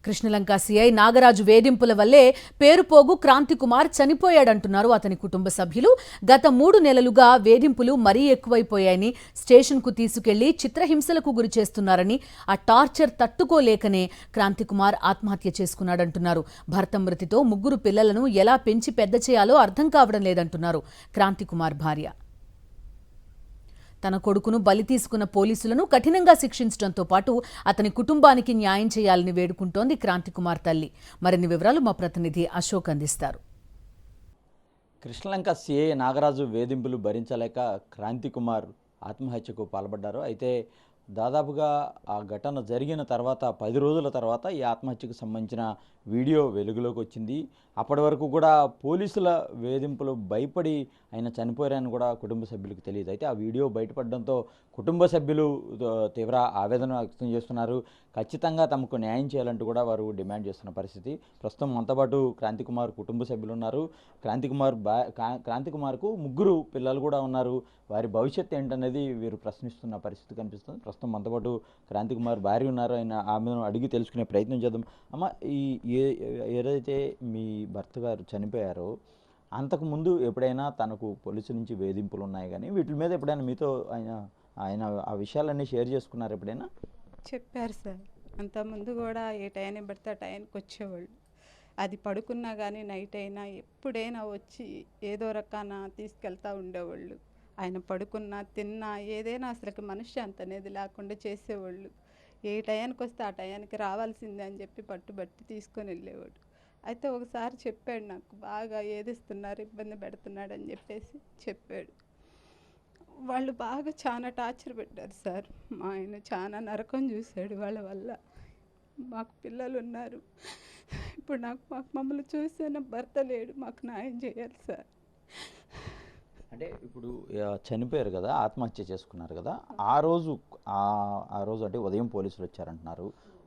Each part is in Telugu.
కృష్ణలంక సీఐ నాగరాజు వేధింపుల వల్లే పేరుపోగు క్రాంతికుమార్ చనిపోయాడంటున్నారు అతని కుటుంబ సభ్యులు. గత 3 నెలలుగా వేధింపులు మరీ ఎక్కువైపోయాయని, స్టేషన్కు తీసుకెళ్లి చిత్రహింసలకు గురి చేస్తున్నారని, ఆ టార్చర్ తట్టుకోలేకనే క్రాంతికుమార్ ఆత్మహత్య చేసుకున్నాడంటున్నారు. భర్త మృతితో 3 పిల్లలను ఎలా పెంచి పెద్ద చేయాలో అర్థం కావడం లేదంటున్నారు క్రాంతికుమార్ భార్య. తన కొడుకును బలి తీసుకున్న పోలీసులను కఠినంగా శిక్షించడంతో పాటు అతని కుటుంబానికి న్యాయం చేయాలని వేడుకుంటోంది క్రాంతికుమార్ తల్లి. మరిన్ని వివరాలు మా ప్రతినిధి అశోక్ అందిస్తారు. కృష్ణలంక సీఐ నాగరాజు వేధింపులు భరించలేక క్రాంతికుమార్ ఆత్మహత్యకు పాల్పడ్డారు. అయితే దాదాపుగా ఆ ఘటన జరిగిన తర్వాత 10 రోజుల తర్వాత ఈ ఆత్మహత్యకు సంబంధించిన వీడియో వెలుగులోకి వచ్చింది. అప్పటి వరకు కూడా పోలీసుల వేధింపులు భయపడి ఆయన చనిపోయారని కూడా కుటుంబ సభ్యులకు తెలియదు. అయితే ఆ వీడియో బయటపడడంతో కుటుంబ సభ్యులు తీవ్ర ఆవేదన వ్యక్తం చేస్తున్నారు. ఖచ్చితంగా తమకు న్యాయం చేయాలంటూ కూడా వారు డిమాండ్ చేస్తున్న పరిస్థితి. ప్రస్తుతం మనతో పాటు క్రాంతికుమార్ కుటుంబ సభ్యులు ఉన్నారు. క్రాంతికుమార్కు 3 పిల్లలు కూడా ఉన్నారు. వారి భవిష్యత్తు ఏంటనేది వీరు ప్రశ్నిస్తున్న పరిస్థితి కనిపిస్తుంది. ప్రస్తుతం మనతో పాటు క్రాంతికుమార్ భార్య ఉన్నారు. ఆమెను అడిగి తెలుసుకునే ప్రయత్నం చేద్దాం. అమ్మ, ఏదైతే మీ భర్త గారు చనిపోయారో అంతకుముందు ఎప్పుడైనా తనకు పోలీసుల నుంచి వేధింపులు ఉన్నాయి, కానీ వీటి మీద ఎప్పుడైనా మీతో ఆయన ఆ విషయాలన్నీ షేర్ చేసుకున్నారు ఎప్పుడైనా? చెప్పారు సార్. అంతకుముందు కూడా ఏ టైంకి పడితే ఆ టైంకి వచ్చేవాళ్ళు. అది పడుకున్నా కానీ నైట్ అయినా ఎప్పుడైనా వచ్చి ఏదో రకాన తీసుకెళ్తూ ఉండేవాళ్ళు. ఆయన పడుకున్నా తిన్నా ఏదైనా అసలుకి మనశ్శాంతి అనేది లేకుండా చేసేవాళ్ళు. ఏ టయానికి వస్తే ఆ టయానికి రావాల్సిందే అని చెప్పి పట్టుబట్టి తీసుకొని వెళ్ళేవాడు. అయితే ఒకసారి చెప్పాడు, నాకు బాగా ఏదిస్తున్నారు, ఇబ్బంది పెడుతున్నాడు అని చెప్పేసి చెప్పాడు. వాళ్ళు బాగా చాలా టార్చర్ పెట్టారు సార్. మా ఆయన చాలా నరకం చూశాడు వాళ్ళ వల్ల. మాకు పిల్లలు ఉన్నారు. ఇప్పుడు మాకు మమ్మల్ని చూసిన భర్త లేడు. మాకు న్యాయం చేయాలి సార్. అంటే ఇప్పుడు చనిపోయారు కదా, ఆత్మహత్య చేసుకున్నారు కదా, ఆ రోజు అంటే ఉదయం పోలీసులు వచ్చారంటున్నారు,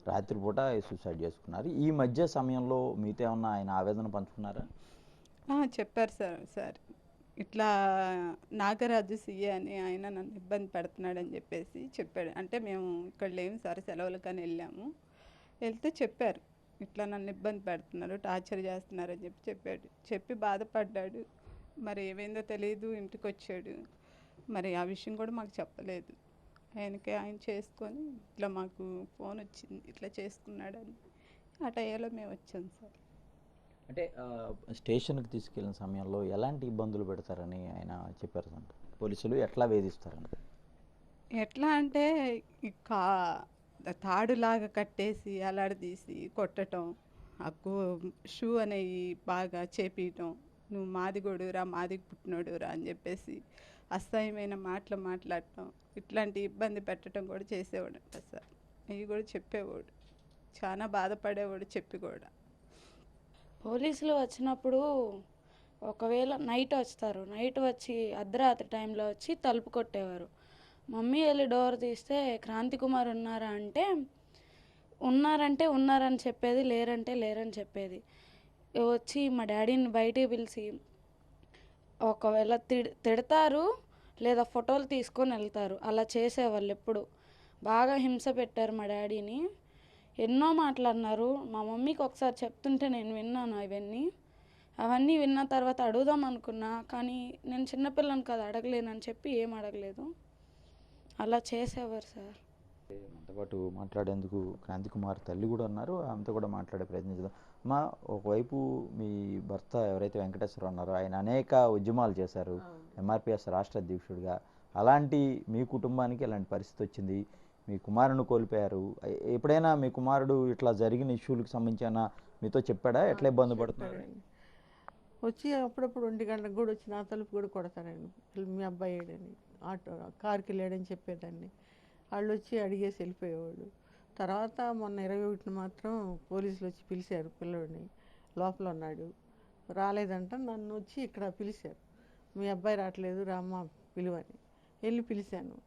రాత్రిపూట సూసైడ్ చేసుకున్నారు. ఈ మధ్య సమయంలో మీతో ఏమన్నా ఆయన ఆవేదన పంచుకున్నారా? చెప్పారు సార్ ఇట్లా నాగరాజు సీఏ అని ఆయన నన్ను ఇబ్బంది పెడుతున్నాడని చెప్పేసి చెప్పాడు. అంటే మేము ఇక్కడ లేము సార్, సెలవులకని వెళ్ళాము. వెళ్తే చెప్పారు, ఇట్లా నన్ను ఇబ్బంది పెడుతున్నారు, టార్చర్ చేస్తున్నారని చెప్పాడు. చెప్పి బాధపడ్డాడు. మరి ఏమైందో తెలియదు, ఇంటికి వచ్చాడు. మరి ఆ విషయం కూడా మాకు చెప్పలేదు. ఆయన చేసుకొని ఇట్లా మాకు ఫోన్ వచ్చింది, ఇట్లా చేసుకున్నాడని. ఆ టైంలో మేము వచ్చాం సార్. అంటే స్టేషన్కి తీసుకెళ్ళిన సమయంలో ఎలాంటి ఇబ్బందులు పెడతారని ఆయన చెప్పారు సార్? పోలీసులు ఎట్లా వేధిస్తారని? ఎట్లా అంటే తాడులాగా కట్టేసి అలాడదీసి కొట్టడం, షూ అనేవి బాగా చేపించడం, నువ్వు మాదిగోడురా, మాదిగి పుట్టినోడురా అని చెప్పేసి అసహ్యమైన మాటలు మాట్లాడటం, ఇట్లాంటి ఇబ్బంది పెట్టడం కూడా చేసేవాడు అంట సార్. అవి కూడా చెప్పేవాడు, చాలా బాధపడేవాడు చెప్పి కూడా. పోలీసులు వచ్చినప్పుడు ఒకవేళ నైట్ వస్తారు, నైట్ వచ్చి అర్ధరాత్రి టైంలో వచ్చి తలుపు కొట్టేవారు. మమ్మీ వెళ్ళి డోర్ తీస్తే క్రాంతికుమార్ ఉన్నారా అంటే ఉన్నారని చెప్పేది, లేరంటే లేరని చెప్పేది. వచ్చి మా డాడీని బయటికి పిలిచి ఒకవేళ తిడతారు లేదా ఫోటోలు తీసుకొని వెళ్తారు, అలా చేసేవాళ్ళు. ఎప్పుడు బాగా హింస పెట్టారు మా డాడీని, ఎన్నో మాట్లాడినారు. మా మమ్మీకి ఒకసారి చెప్తుంటే నేను విన్నాను. అవన్నీ విన్న తర్వాత అడుగుదాం అనుకున్నా, కానీ నేను చిన్నపిల్లని కదా, అడగలేనని చెప్పి ఏం అడగలేదు. అలా చేసేవారు సార్. మనతో పాటు మాట్లాడేందుకు క్రాంతికుమార్ తల్లి కూడా ఉన్నారు. ఆమెతో కూడా మాట్లాడే ప్రయత్నం చేద్దాం. అమ్మా, ఒకవైపు మీ భర్త ఎవరైతే వెంకటేశ్వరరావు ఉన్నారో ఆయన అనేక ఉద్యమాలు చేశారు, ఎంఆర్పిఎస్ రాష్ట్ర అధ్యక్షుడిగా. అలాంటి మీ కుటుంబానికి ఇలాంటి పరిస్థితి వచ్చింది, మీ కుమారుని కోల్పోయారు. ఎప్పుడైనా మీ కుమారుడు ఇట్లా జరిగిన ఇష్యూలకు సంబంధించిన మీతో చెప్పాడా, ఎట్లా ఇబ్బంది పడుతున్నాడు? వచ్చి అప్పుడప్పుడు 1 గంటలకు కూడా వచ్చి నా తలుపు కూడా కొడతారండి. మీ అబ్బాయి ఏడని, కారుకి వెళ్ళాడని చెప్పేదాన్ని. వాళ్ళు వచ్చి అడిగేసి వెళ్ళిపోయేవాళ్ళు. తర్వాత మొన్న 21 మాత్రం పోలీసులు వచ్చి పిలిచారు పిల్లోడిని, లోపల ఉన్నాడు. రాలేదంట, నన్ను వచ్చి ఇక్కడ పిలిచారు. మీ అబ్బాయి రావట్లేదు, రామ్మ పిలువని. వెళ్ళి పిలిచాను.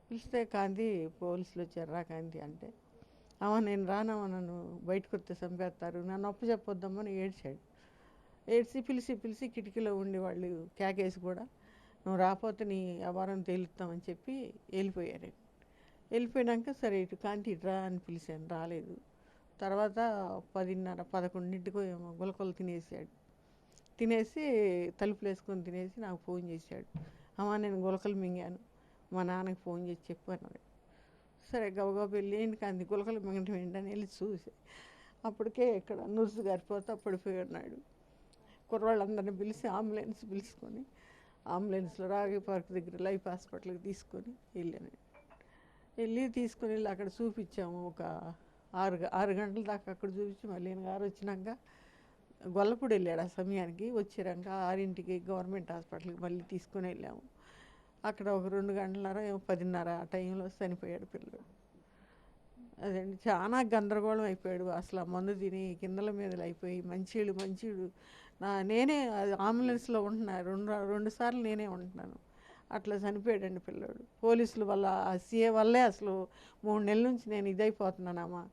పిలిస్తే కాంతి పోలీసులు వచ్చారు, రా కాంతి అంటే, నేను రానమ్మా, నన్ను బయటకు వస్తే చంపేస్తారు, నన్ను అప్పు చెప్పొద్దామని ఏడ్చాడు. ఏడ్చి పిలిచి కిటికీలో ఉండి వాళ్ళు కేకేసి కూడా, నువ్వు రాకపోతే నీ వ్యవహారం తేలుస్తామని చెప్పి వెళ్ళిపోయారు. వెళ్ళిపోయాక సరే ఇటు కాంతి ఇటు రా అని పిలిచాను, రాలేదు. తర్వాత 10:30, 11ంటికో ఏమో గులకలు తినేసాడు. తినేసి తలుపులు వేసుకొని తినేసి నాకు ఫోన్ చేశాడు. అమ్మ నేను గులకలు మింగాను, మా నాన్నకి ఫోన్ చేసి చెప్పు అన్నాడు. సరే గబగబా వెళ్ళి ఏంటి అంది గులకలు మింగటం ఏంటని వెళ్ళి చూసి అప్పటికే ఇక్కడ నర్సు గారిపోతే పడిపోయి ఉన్నాడు. కుర్రాళ్ళందరినీ పిలిచి అంబులెన్స్ పిలుచుకొని అంబులెన్స్లో రాగి పార్క్ దగ్గర లైఫ్ హాస్పిటల్కి తీసుకొని వెళ్ళాను. తీసుకొని వెళ్ళి అక్కడ చూపించాము. ఒక 6 గంటల దాకా అక్కడ చూపించి మళ్ళీ గారు వచ్చినాక గొల్లపూడి వెళ్ళాడు. ఆ సమయానికి వచ్చాక 6ంటికి గవర్నమెంట్ హాస్పిటల్కి మళ్ళీ తీసుకొని వెళ్ళాము. అక్కడ ఒక 2 గంటలన్నర 10:30 ఆ టైంలో చనిపోయాడు పిల్లడు. అదండి చాలా గందరగోళం అయిపోయాడు. అసలు ఆ మందు తిని కిందల మీదలు అయిపోయి మంచీడు నేనే అంబులెన్స్లో ఉంటున్నా 2 సార్లు నేనే ఉంటున్నాను. అట్లా చనిపోయాడండి పిల్లోడు. పోలీసుల వల్ల ఆ సీఏ వల్లే అసలు 3 నెలల నుంచి నేను ఇదైపోతున్నానమ్మా,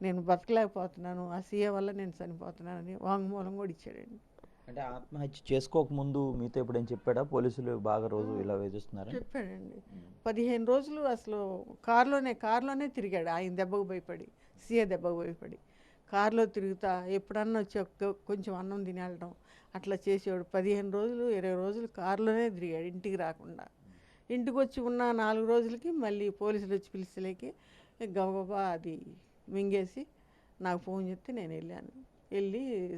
నేను బతకలేకపోతున్నాను, ఆ సీఏ వల్ల నేను చనిపోతున్నానని వాంగ్మూలం కూడా ఇచ్చాడండి. అంటే ఆత్మహత్య చేసుకోకముందు మీతో ఎప్పుడేం చెప్పాడా? పోలీసులు బాగా రోజు ఇలా వేధిస్తున్నారు చెప్పాడండి. 15 రోజులు అసలు కారులోనే తిరిగాడు. ఆయన దెబ్బకు భయపడి, సీఏ దెబ్బకు భయపడి కారులో తిరుగుతా ఎప్పుడన్నా వచ్చి కొంచెం అన్నం తిని వెళ్ళడం అట్లా చేసేవాడు. 15 రోజులు 20 రోజులు కారులోనే తిరిగాడు, ఇంటికి రాకుండా. ఇంటికి వచ్చి ఉన్న 4 రోజులకి మళ్ళీ పోలీసులు వచ్చి పిలిచలేకి గబగబా అది మింగేసి నాకు ఫోన్ చెప్తే నేను వెళ్ళాను.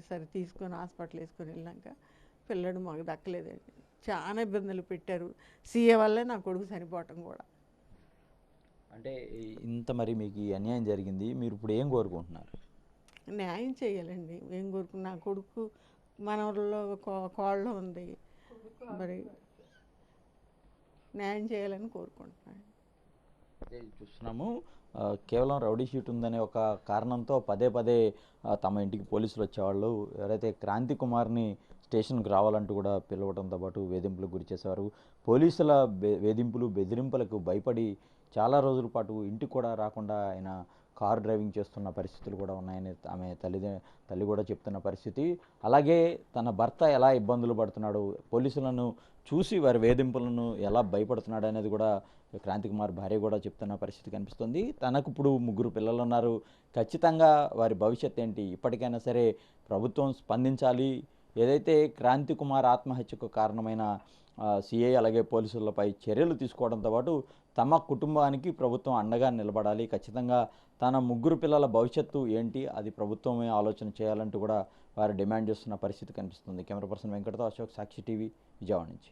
సరే తీసుకొని హాస్పిటల్ వేసుకొని వెళ్ళాక పిల్లడు మాకు దక్కలేదండి. చాలా ఇబ్బందులు పెట్టారు. సీఏ వల్లే నా కొడుకు చనిపోవటం కూడా. అంటే ఇంత మరి మీకు ఈ అన్యాయం జరిగింది, మీరు ఇప్పుడు ఏం కోరుకుంటున్నారు? న్యాయం చేయాలండి. ఏం కోరుకున్నా నా కొడుకు మనవరిలో కోళ్ళ ఉంది, మరి న్యాయం చేయాలని కోరుకుంటున్నాను. చూస్తున్నాము కేవలం రౌడీ షీట్ ఉందనే ఒక కారణంతో పదే తమ ఇంటికి పోలీసులు వచ్చేవాళ్ళు. ఎవరైతే క్రాంతి కుమార్ని స్టేషన్కి రావాలంటూ కూడా పిలవడంతో పాటు వేధింపులకు గురి చేసేవారు. పోలీసుల వేధింపులు బెదిరింపులకు భయపడి చాలా రోజుల పాటు ఇంటికి కూడా రాకుండా ఆయన కారు డ్రైవింగ్ చేస్తున్న పరిస్థితులు కూడా ఉన్నాయని ఆమె తల్లి కూడా చెప్తున్న పరిస్థితి. అలాగే తన భర్త ఎలా ఇబ్బందులు పడుతున్నాడు, పోలీసులను చూసి వారి వేధింపులను ఎలా భయపడుతున్నాడు అనేది కూడా క్రాంతి కుమార్ భార్య కూడా చెప్తున్న పరిస్థితి కనిపిస్తుంది. తనకు ఇప్పుడు 3 పిల్లలు ఉన్నారు. ఖచ్చితంగా వారి భవిష్యత్ ఏంటి, ఇప్పటికైనా సరే ప్రభుత్వం స్పందించాలి. ఏదైతే క్రాంతి కుమార్ ఆత్మహత్యకు కారణమైన సిఐ అలాగే పోలీసులపై చర్యలు తీసుకోవడంతో పాటు తమ కుటుంబానికి ప్రభుత్వం అండగా నిలబడాలి. ఖచ్చితంగా తన 3 పిల్లల భవిష్యత్తు ఏంటి అది ప్రభుత్వమే ఆలోచన చేయాలంటూ కూడా వారు డిమాండ్ చేస్తున్న పరిస్థితి కనిపిస్తుంది. కెమెరా పర్సన్ వెంకటతో అశోక్, సాక్షి టీవీ, విజయవాడ నుంచి.